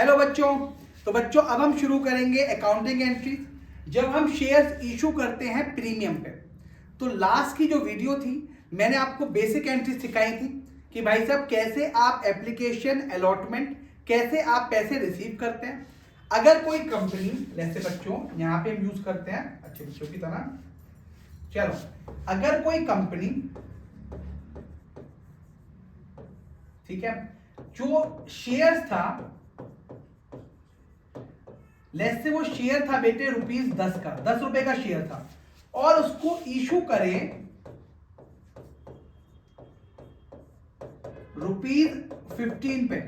Hello बच्चों। तो बच्चों अब हम शुरू करेंगे अकाउंटिंग एंट्री जब हम शेयर्स इशू करते हैं प्रीमियम पे। तो लास्ट की जो वीडियो थी मैंने आपको बेसिक एंट्री सिखाई थी कि भाई साहब कैसे आप एप्लीकेशन अलॉटमेंट कैसे आप पैसे रिसीव करते हैं। अगर कोई कंपनी जैसे बच्चों यहाँ पे हम यूज करते हैं अच्छे बच्चों की तरह, चलो अगर कोई कंपनी ठीक है जो शेयर्स था लेट्स से वो शेयर था बेटे ₹10 का, ₹10 का शेयर था और उसको इशू करे ₹15 पे,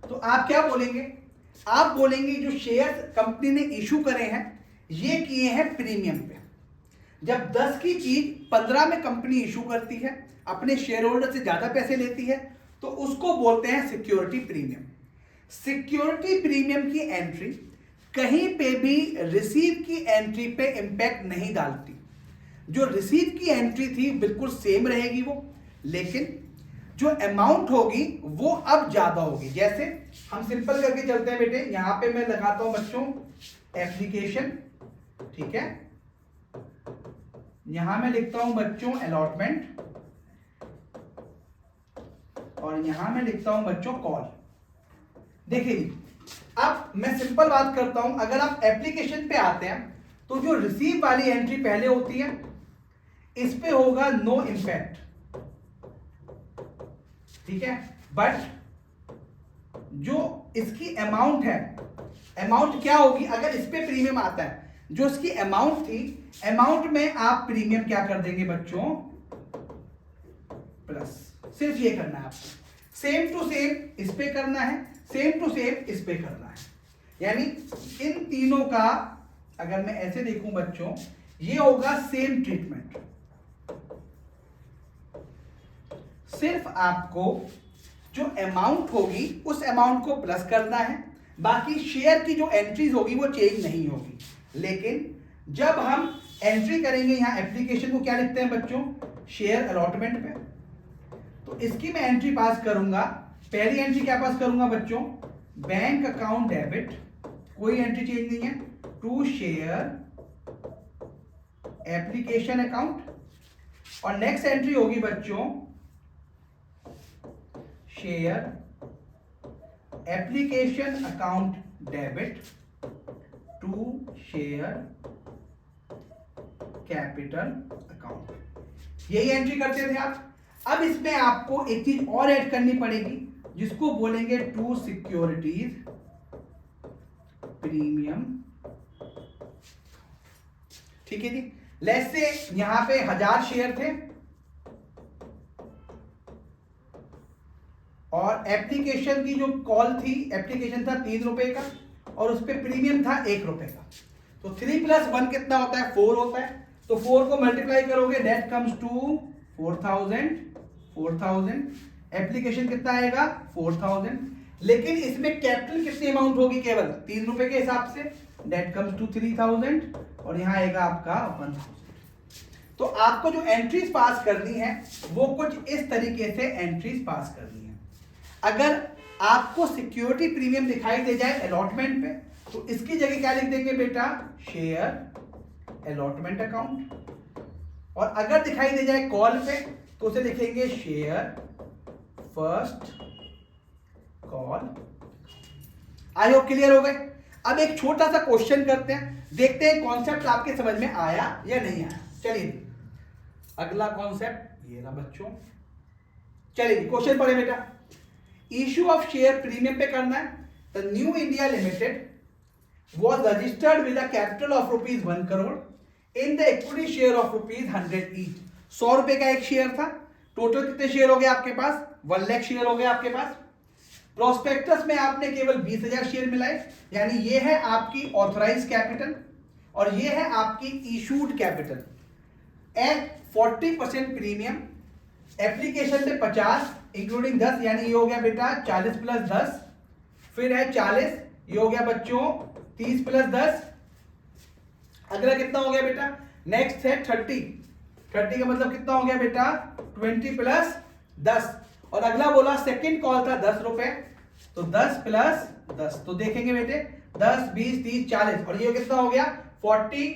तो आप क्या बोलेंगे? आप बोलेंगे जो शेयर कंपनी ने इशू करे हैं ये किए हैं प्रीमियम पे। जब 10 की चीज 15 में कंपनी इशू करती है, अपने शेयर होल्डर से ज्यादा पैसे लेती है, तो उसको बोलते हैं सिक्योरिटी प्रीमियम। सिक्योरिटी प्रीमियम की एंट्री कहीं पे भी रिसीव की एंट्री पे इंपैक्ट नहीं डालती। जो रिसीव की एंट्री थी बिल्कुल सेम रहेगी वो, लेकिन जो अमाउंट होगी वो अब ज्यादा होगी। जैसे हम सिंपल करके चलते हैं बेटे, यहां पे मैं लगाता हूं बच्चों एप्लीकेशन, ठीक है, यहां मैं लिखता हूं बच्चों अलॉटमेंट और यहां मैं लिखता हूं बच्चों कॉल। देखिए अब मैं सिंपल बात करता हूं, अगर आप एप्लीकेशन पे आते हैं तो जो रिसीव वाली एंट्री पहले होती है इस पे होगा नो इंपैक्ट, ठीक है, बट जो इसकी अमाउंट है, अमाउंट क्या होगी अगर इस पे प्रीमियम आता है, जो इसकी अमाउंट थी अमाउंट में आप प्रीमियम क्या कर देंगे बच्चों प्लस। सिर्फ ये करना है आपको, सेम टू सेम इस पे करना है, सेम टू सेम इस पे करना है। यानी इन तीनों का अगर मैं ऐसे देखूं बच्चों ये होगा सेम ट्रीटमेंट। सिर्फ आपको जो अमाउंट होगी उस अमाउंट को प्लस करना है, बाकी शेयर की जो एंट्रीज होगी वो चेंज नहीं होगी। लेकिन जब हम एंट्री करेंगे यहां एप्लीकेशन को क्या लिखते हैं बच्चों शेयर अलॉटमेंट पे, तो इसकी मैं एंट्री पास करूंगा। पहली एंट्री क्या पास करूंगा बच्चों बैंक अकाउंट डेबिट, कोई एंट्री चेंज नहीं है, टू शेयर एप्लीकेशन अकाउंट, और नेक्स्ट एंट्री होगी बच्चों share application account debit to share capital account. यही एंट्री करते थे आप। अब इसमें आपको एक चीज और ऐड करनी पड़ेगी जिसको बोलेंगे टू सिक्योरिटीज प्रीमियम, ठीक है जी। लेट्स से यहां पे 1000 शेयर थे और एप्लीकेशन की जो कॉल थी, एप्लीकेशन था ₹3 का और उस पर प्रीमियम था ₹1 का। तो 3 + 1 कितना होता है 4 होता है। तो 4 को मल्टीप्लाई करोगे दैट कम्स टू 4000। एप्लीकेशन कितना आएगा 4000, लेकिन इसमें कैपिटल कितनी अमाउंट होगी केवल ₹3 के हिसाब से, दैट कम्स टू 3000 और यहां आएगा आपका 1000। तो आपको जो एंट्रीज पास करनी है वो कुछ इस तरीके से एंट्रीज पास करनी है। अगर आपको सिक्योरिटी प्रीमियम दिखाई दे जाए अलॉटमेंट पे तो इसकी जगह क्या लिख देंगे बेटा शेयर अलॉटमेंट अकाउंट, और अगर दिखाई दे जाए कॉल पे तो उसे लिखेंगे share first call. I hope clear हो गए। अब एक छोटा सा क्वेश्चन करते हैं, देखते हैं कॉन्सेप्ट आपके समझ में आया या नहीं आया। चलिए अगला कॉन्सेप्ट ये रहा बच्चों। चलिए क्वेश्चन पढ़े बेटा। इशू ऑफ शेयर प्रीमियम पे करना है। The new India limited was registered with a capital of ₹1 crore in the equity share of ₹100 each। ₹100 का एक शेयर था, टोटल कितने शेयर हो गए आपके पास 1 लाख शेयर हो गए आपके पास। प्रोस्पेक्टस में आपने केवल 20,000 शेयर मिलाए, यानी ये है आपकी ऑथराइज कैपिटल और ये है आपकी issued capital eight 40% premium. Application पे 50 इंक्लूडिंग 10, यानी ये हो गया बेटा 40 + 10, फिर है 40, ये हो गया बच्चों 30 + 10, अगला कितना हो गया बेटा नेक्स्ट है 30 का मतलब कितना हो गया बेटा 20 + 10, और अगला बोला सेकंड कॉल था ₹10, तो 10 + 10। तो देखेंगे बेटे 10, 20, 30, 40 और ये कितना हो गया 40,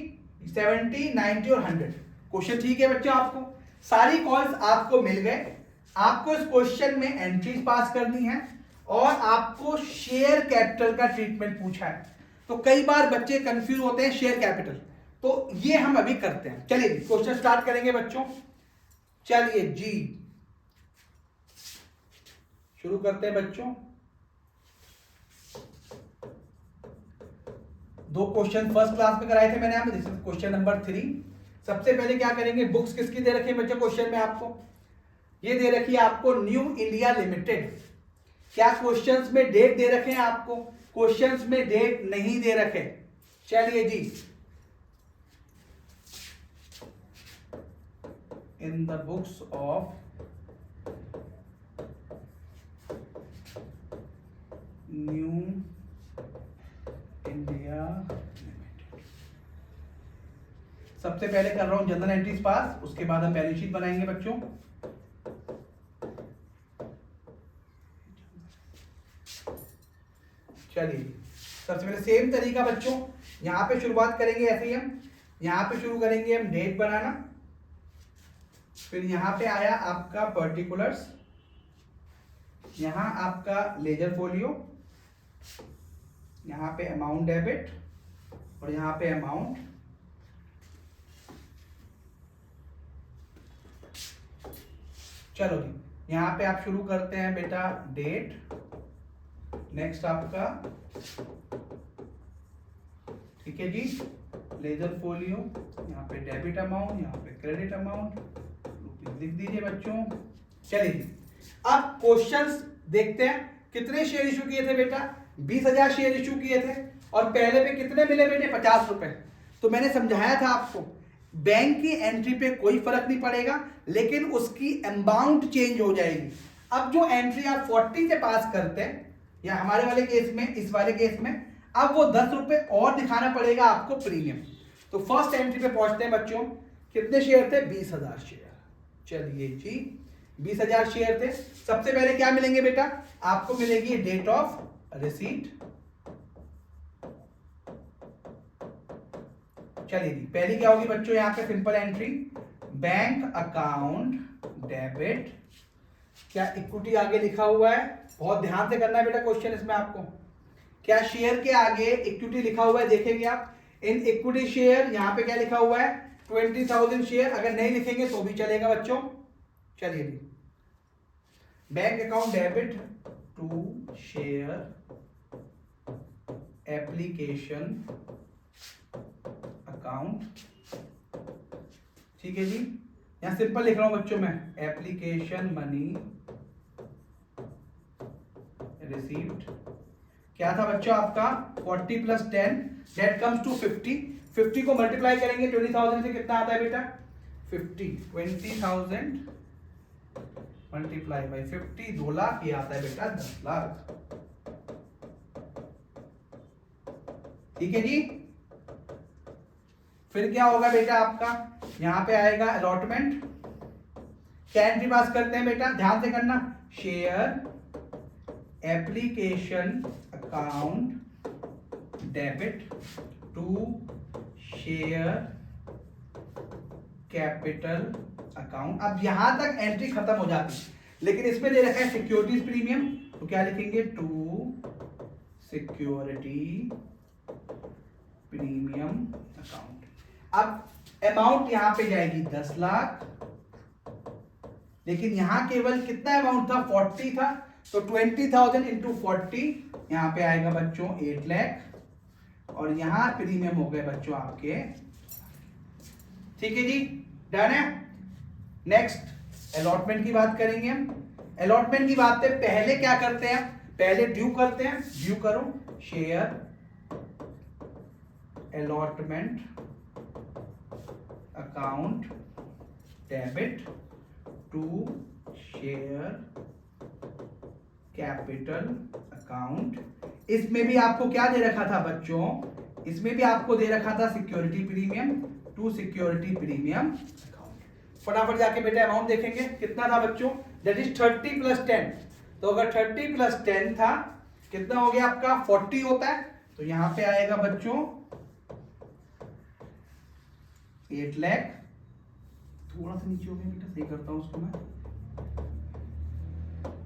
70, 90 और 100। क्वेश्चन ठीक है बच्चों, आपको सारी कॉल्स आपको मिल गए। आपको इस क्वेश्चन में एंट्रीज पास करनी है और आपको शेयर कैपिटल का ट्रीटमेंट पूछा है। तो कई बार बच्चे कंफ्यूज होते हैं शेयर कैपिटल, तो ये हम अभी करते हैं। चलिए क्वेश्चन स्टार्ट करेंगे बच्चों। चलिए जी शुरू करते हैं बच्चों। 2 क्वेश्चन फर्स्ट क्लास में कराए थे मैंने यहाँ पे। Question number 3। सबसे पहले क्या करेंगे, बुक्स किसकी दे रखी है बच्चों क्वेश्चन में आपको? ये दे रखी है आपको न्यू इंडिया लिमिटेड। क्या क्वेश्चंस में डेट दे रखे हैं आपको? क्वेश्चंस में डेट नहीं दे रखे। चलिए जी, in the books of new India limited. सबसे पहले कर रहा हूं जनरल एंट्रीज पास, उसके बाद हम बैलेंस शीट बनाएंगे बच्चों। चलिए सबसे पहले सेम तरीका बच्चों, यहां पे शुरुआत करेंगे ऐसे ही हम यहां पे शुरू करेंगे हम डेट बनाना। फिर यहां पे आया आपका पर्टिकुलर्स, यहां आपका लेजर फोलियो, यहां पे अमाउंट डेबिट और यहां पे अमाउंट। चलो जी यहां पे आप शुरू करते हैं बेटा डेट, नेक्स्ट आपका ठीक है जी लेजर फोलियो, यहाँ पे डेबिट अमाउंट, यहाँ पे क्रेडिट अमाउंट, रुपीज लिख दीजिए बच्चों। चलिए अब क्वेश्चंस देखते हैं। कितने शेयर इशू किए थे बेटा? 20,000 शेयर इशू किए थे और पहले पे कितने मिले बेटे? 50 रुपए। तो मैंने समझाया था आपको बैंक की एंट्री पे कोई फर्क नहीं पड़ेगा, लेकिन उसकी अमाउंट चेंज हो जाएगी। अब जो एंट्री आप 40 से पास करते हैं या हमारे वाले केस में, इस वाले केस में, अब वो 10 रुपए और दिखाना पड़ेगा आपको प्रीमियम। तो फर्स्ट एंट्री पे पहुंचते हैं बच्चों। कितने शेयर थे? 20,000 शेयर। चलिए जी 20,000 शेयर थे। सबसे पहले क्या मिलेंगे बेटा? आपको मिलेगी डेट ऑफ रिसीट। चलिए जी पहली क्या होगी बच्चों? यहां पे simple entry, bank account debit. क्या इक्विटी आगे लिखा हुआ है? बहुत ध्यान से करना है बेटा क्वेश्चन इसमें आपको। क्या शेयर के आगे इक्विटी लिखा हुआ है? देखेंगे आप इन इक्विटी शेयर, यहां पे क्या लिखा हुआ है? 20,000 शेयर। अगर नहीं लिखेंगे तो भी चलेगा बच्चों। चलिए जी bank account debit to share application account. ठीक है जी, यहां सिंपल लिख रहा हूं बच्चों मैं, एप्लीकेशन मनी रिसीव्ड। क्या था बच्चों आपका? 40 + 10 दैट कम्स टू 50। 50 को मल्टीप्लाई करेंगे 20,000 से, कितना आता है बेटा? 50। 20,000 मल्टीप्लाई बाई 50 2 लाख, ये आता है बेटा 10 लाख। ठीक है जी। फिर क्या होगा बेटा आपका? यहां पे आएगा अलॉटमेंट। क्या एंट्री पास करते हैं बेटा? ध्यान से करना, share application account debit to share capital account. अब यहां तक एंट्री खत्म हो जाती है, लेकिन इसमें दे रखा है सिक्योरिटीज प्रीमियम, तो क्या लिखेंगे? To security premium account. अब अमाउंट यहां पे जाएगी 10 लाख, लेकिन यहां केवल कितना अमाउंट था? 40 था। तो 20,000 इंटू 40 यहां पे आएगा बच्चों 8 लाख और यहां प्रीमियम हो गए बच्चों आपके। ठीक है जी, डन है। नेक्स्ट अलॉटमेंट की बात करेंगे हम। अलॉटमेंट की बात पे पहले क्या करते हैं? पहले ड्यू करते हैं। ड्यू करो share allotment account debit to share capital account. इसमें भी आपको क्या दे रखा था बच्चों? इसमें भी आपको दे रखा था security premium to security premium account. फटाफट जाके बेटा अमाउंट देखेंगे कितना था बच्चों? That is 30 + 10। तो अगर 30 + 10 था कितना हो गया आपका 40 होता है, तो यहां पे आएगा बच्चों 8 लाख। थोड़ा सा नीचे हो गया बेटा, सही करता हूं उसको मैं।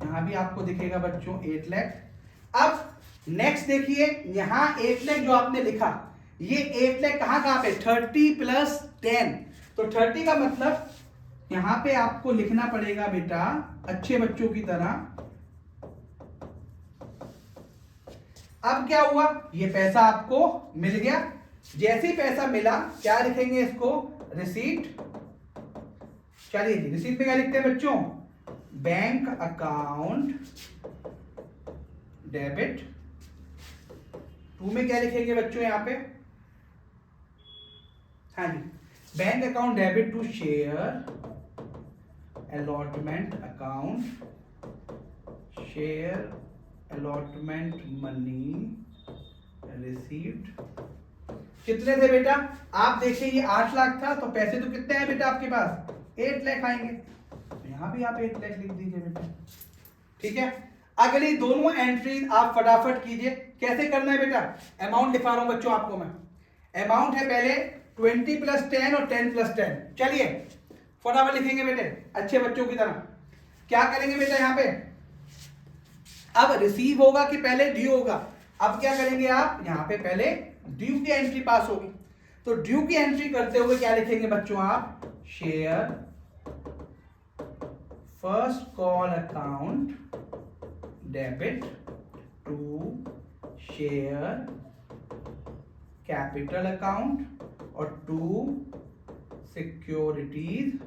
यहां भी आपको दिखेगा बच्चों 8 लाख। अब नेक्स्ट देखिए, यहां 8 लाख जो आपने लिखा, ये 8 लाख कहां पे 30 प्लस 10, तो 30 का मतलब यहां पे आपको लिखना पड़ेगा बेटा अच्छे बच्चों की तरह। अब क्या हुआ, ये पैसा आपको मिल गया। जैसे ही पैसा मिला क्या लिखेंगे इसको, रिसीट। चलिए जी, रिसीट में क्या लिखते हैं बच्चों, बैंक अकाउंट डेबिट। टू में क्या लिखेंगे बच्चों यहां पे, हाँ जी, bank account debit to share allotment account, share allotment money received. कितने थे बेटा, आप देखिए ये 8 लाख था, तो पैसे तो कितने हैं बेटा आपके पास, 8 लाख आएंगे, तो यहां भी आप 8 लाख लिख दीजिए बेटा। ठीक है, अगली दोनों एंट्री आप फटाफट कीजिए। कैसे करना है बेटा, अमाउंट लिखा रहा हूं बच्चों आपको मैं। अमाउंट है पहले 20 प्लस 10 और 10 प्लस 10। चलिए फटाफट लिखेंगे बेटे अच्छे बच्चों की तरह। क्या करेंगे बेटा यहां पे, अब रिसीव होगा कि पहले ड्यू होगा, अब क्या करेंगे आप, यहां पे पहले ड्यू की एंट्री पास होगी, तो ड्यू की एंट्री करते हुए क्या लिखेंगे बच्चों आप, share first call account debit to share capital account और टू सिक्योरिटीज,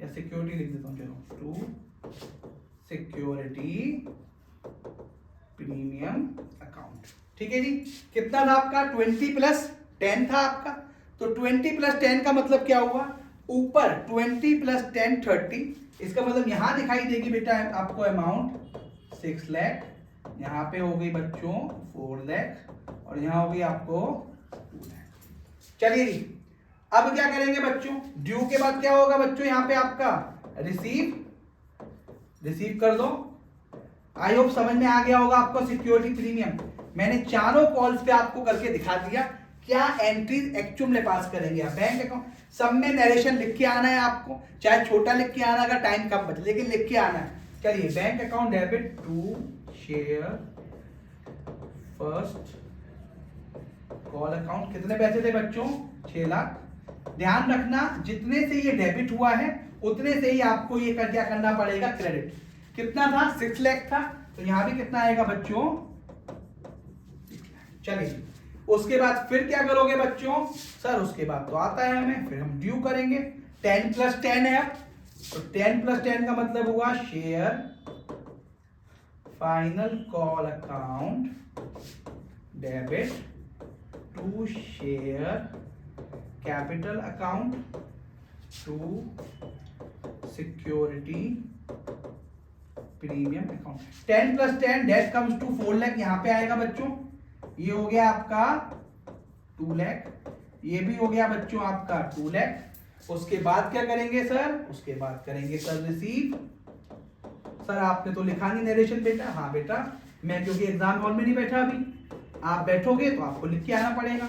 या सिक्योरिटी लिख देता हूं, चलो टू सिक्योरिटी प्रीमियम अकाउंट। ठीक है जी, कितना था आपका 20 प्लस 10 था आपका, तो 20 प्लस 10 का मतलब क्या हुआ, ऊपर 20 प्लस 10 30, इसका मतलब यहां दिखाई देगी बेटा आपको अमाउंट 6 लाख, यहां पे हो गई बच्चों 4 लाख और यहां हो गई आपको 2 लाख। चलिए जी, अब क्या करेंगे बच्चों, ड्यू के बाद क्या होगा बच्चों, यहां पे आपका रिसीव कर दो। आई होप समझ में आ गया होगा आपको सिक्योरिटी प्रीमियम। मैंने चारों कॉल्स पे आपको करके दिखा दिया क्या एंट्रीज एक्चुअल में पास करेंगे आप। बैंक अकाउंट सब में नरेशन लिख के आना है आपको, चाहे छोटा लिख के आना अगर टाइम कम बचे, लेकिन लिख के आना है। चलिए, bank account debit to share first call account, कितने पैसे थे बच्चों, 6 लाख। ध्यान रखना जितने से ये डेबिट हुआ है उतने से ही आपको ये क्या करना पड़ेगा, क्रेडिट। कितना था, 6 लाख था, तो यहां भी कितना आएगा बच्चों, 6 लाख। चलिए, उसके बाद फिर क्या करोगे बच्चों, सर उसके बाद तो आता है हमें, फिर हम ड्यू करेंगे। 10 प्लस 10 है, तो 10 प्लस 10 का मतलब हुआ share final call account debit to share capital account to security premium account. 10 plus 10 that comes to 4 lakh, यहां पे आएगा बच्चों, ये हो गया आपका 2 लाख, ये भी हो गया बच्चों आपका 2 लाख। उसके बाद क्या करेंगे सर, उसके बाद करेंगे सर रिसीव। सर आपने तो लिखा नहीं नरेशन बेटा, हाँ बेटा मैं क्योंकि एग्जाम हॉल में नहीं बैठा अभी, आप बैठोगे तो आपको लिख के आना पड़ेगा,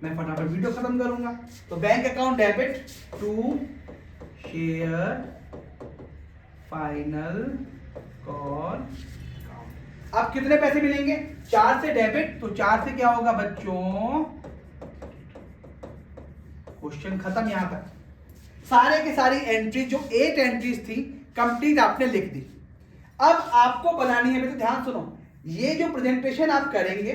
मैं फटाफट वीडियो खत्म करूंगा। तो bank account debit to share final call account. अब कितने पैसे मिलेंगे, 4 से डेबिट, तो 4 से क्या होगा बच्चों, क्वेश्चन खत्म। यहां तक सारे के सारी एंट्री जो 8 एंट्रीज थी कंप्लीट आपने लिख दी। अब आपको बनानी है बेटा, ध्यान सुनो, ये जो प्रेजेंटेशन आप करेंगे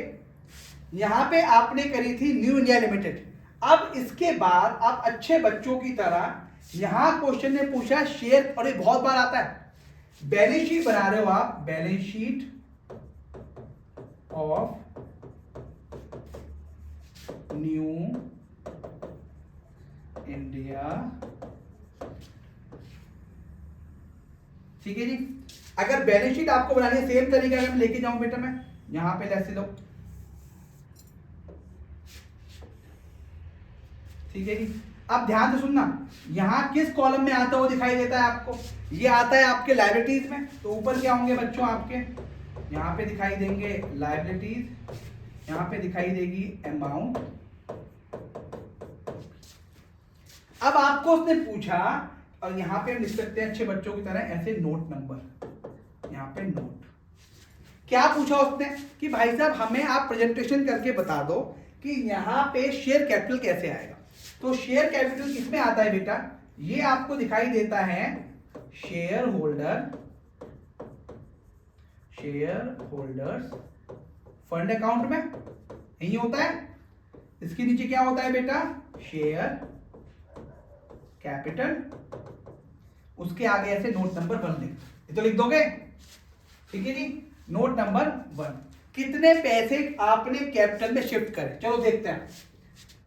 यहां पे आपने करी थी न्यू इंडिया लिमिटेड। अब इसके बाद आप अच्छे बच्चों की तरह, यहां क्वेश्चन ने पूछा शेयर, और ये बहुत बार आता है, बैलेंस शीट बना रहे हो आप, balance sheet of new India. ठीक है जी, अगर बैलेंस शीट आपको बनानी है सेम तरीका अगर मैं लेके जाऊं बेटा, मैं यहां पे ऐसे लो, ठीक है जी। अब ध्यान से सुनना, यहां किस कॉलम में आता है वो दिखाई देता है आपको, ये आता है आपके लायबिलिटीज में, तो ऊपर क्या होंगे बच्चों आपके, यहाँ पे दिखाई देंगे लायबिलिटीज, यहाँ पे दिखाई देगी अमाउंट। अब आपको उसने पूछा, और यहाँ पे हम लिख सकते हैं अच्छे बच्चों की तरह ऐसे नोट नंबर, यहाँ पे नोट। क्या पूछा उसने कि भाई साहब हमें आप प्रेजेंटेशन करके बता दो कि यहाँ पे शेयर कैपिटल कैसे आएगा। तो शेयर कैपिटल किसमें आता है बेटा, ये आपको दिखाई देता है शेयर होल्डर्स फंड अकाउंट में, यही होता है। इसके नीचे क्या होता है बेटा, शेयर कैपिटल, उसके आगे ऐसे नोट नंबर 1 लिख, ये तो लिख दोगे, ठीक है जी। नोट नंबर 1, कितने पैसे आपने कैपिटल में शिफ्ट करे, चलो देखते हैं।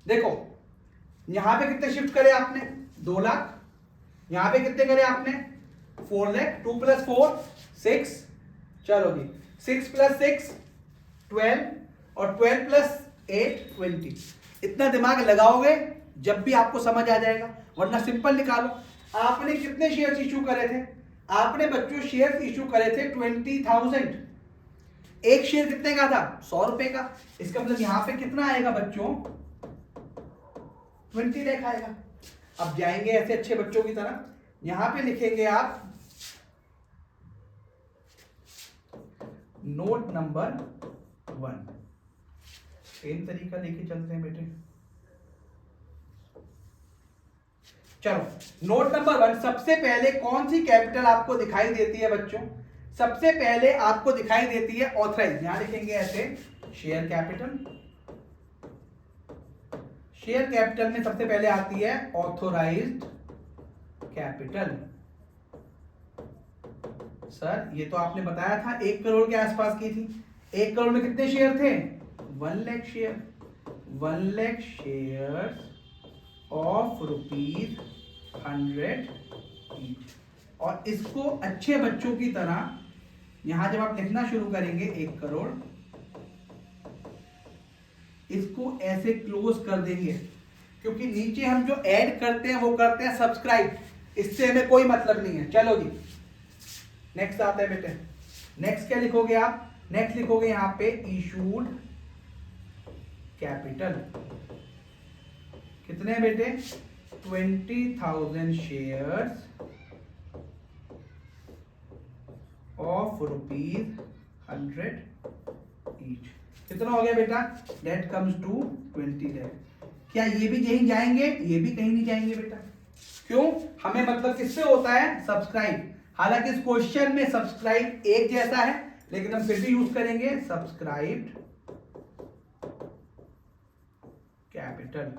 देखो यहां पे कितने शिफ्ट करे आपने, 2 लाख। यहां पे कितने करे आपने, 4 लाख। 2 + 4 6, चलो जी 6 + 6 12, और 12 + 8 20। इतना दिमाग लगाओगे जब भी आपको समझ आ जाएगा, वरना सिंपल निकालो। आपने कितने शेयर्स इशू करे थे, आपने बच्चों शेयर्स इशू करे थे 20,000। एक शेयर कितने का था, 100 रुपए का। इसका मतलब यहां पे कितना आएगा बच्चों, 20 लाख आएगा। अब जाएंगे ऐसे अच्छे बच्चों की तरह, यहां पे लिखेंगे आप नोट नंबर 1। सेम तरीका लेके चलते हैं बेटे। चलो नोट नंबर 1, सबसे पहले कौन सी कैपिटल आपको दिखाई देती है बच्चों, सबसे पहले आपको दिखाई देती है ऑथराइज। यहां लिखेंगे ऐसे शेयर कैपिटल। शेयर कैपिटल में सबसे पहले आती है ऑथोराइज्ड कैपिटल। सर ये तो आपने बताया था 1 करोड़ के आसपास की थी। 1 करोड़ में कितने शेयर थे, 1 lakh share. 1 lakh share of ₹100 each. और इसको अच्छे बच्चों की तरह यहां जब आप लिखना शुरू करेंगे 1 करोड़, इसको ऐसे क्लोज कर देंगे, क्योंकि नीचे हम जो ऐड करते हैं वो करते हैं सब्सक्राइब, इससे हमें कोई मतलब नहीं है। चलो जी नेक्स्ट आता है बेटे। नेक्स्ट क्या लिखोगे आप, नेक्स्ट लिखोगे यहां पे इशूड कैपिटल। कितने हैं बेटे, 20,000 शेयर्स ऑफ ₹100 ईच। कितना हो गया बेटा, दैट कम्स टू 20 लाख। क्या ये भी यहीं जाएंगे, ये भी कहीं नहीं जाएंगे बेटा, क्यों, हमें मतलब किससे होता है, सब्सक्राइब। हालांकि इस क्वेश्चन में सब्सक्राइब एक जैसा है, लेकिन हम फिर भी यूज करेंगे subscribed capital.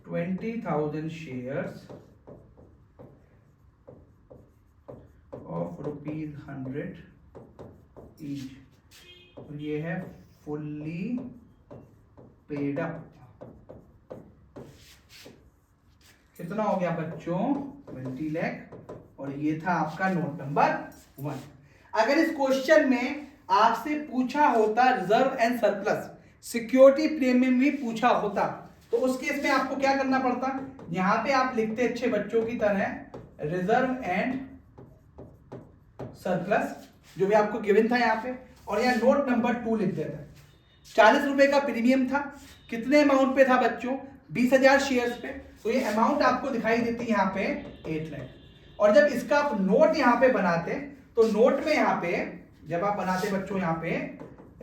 20,000 shares of ₹100 each, ये है फुल्ली पेड अप। कितना हो गया बच्चों, 20 लाख। और ये था आपका नोट नंबर 1। अगर इस क्वेश्चन में आपसे पूछा होता reserve and surplus, security premium भी पूछा होता, तो उस केस में आपको क्या करना पड़ता, यहां पे आप लिखते अच्छे बच्चों की तरह रिजर्व एंड सरप्लस, जो भी आपको गिवन था यहाँ पे, और यहाँ नोट नंबर 2 लिख देता है। 40 रुपए का प्रीमियम था, कितने अमाउंट पे था बच्चों, 20,000 शेयर्स पे, तो ये अमाउंट आपको दिखाई देती है यहाँ पे 8 लाख। और जब इसका आप नोट यहाँ पे बनाते, तो नोट में यहाँ पे जब आप बनाते बच्चों यहाँ पे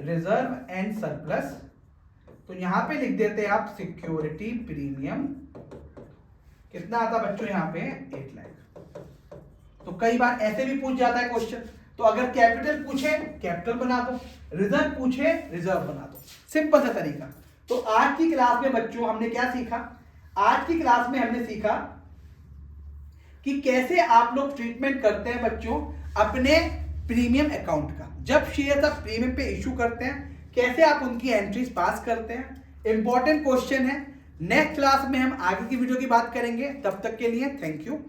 रिजर्व एंड सरप्लस, तो यहाँ पे लिख देते आप सिक्योरिटी प्रीमियम। कितना आता बच्चों यहाँ पे 8 लाख। तो कई बार ऐसे भी पूछ जाता है क्वेश्चन, तो अगर कैपिटल पूछे कैपिटल बना दो, रिजर्व पूछे रिजर्व बना दो, सिंपल सा तरीका। तो आज की क्लास में बच्चों हमने क्या सीखा, आज की क्लास में हमने सीखा कि कैसे आप लोग ट्रीटमेंट करते हैं बच्चों अपने प्रीमियम अकाउंट का। जब शेयर आप प्रीमियम पे इशू करते हैं, कैसे आप उनकी एंट्रीज पास करते हैं। इंपॉर्टेंट क्वेश्चन है। नेक्स्ट क्लास में हम आगे की वीडियो की बात करेंगे। तब तक के लिए थैंक यू।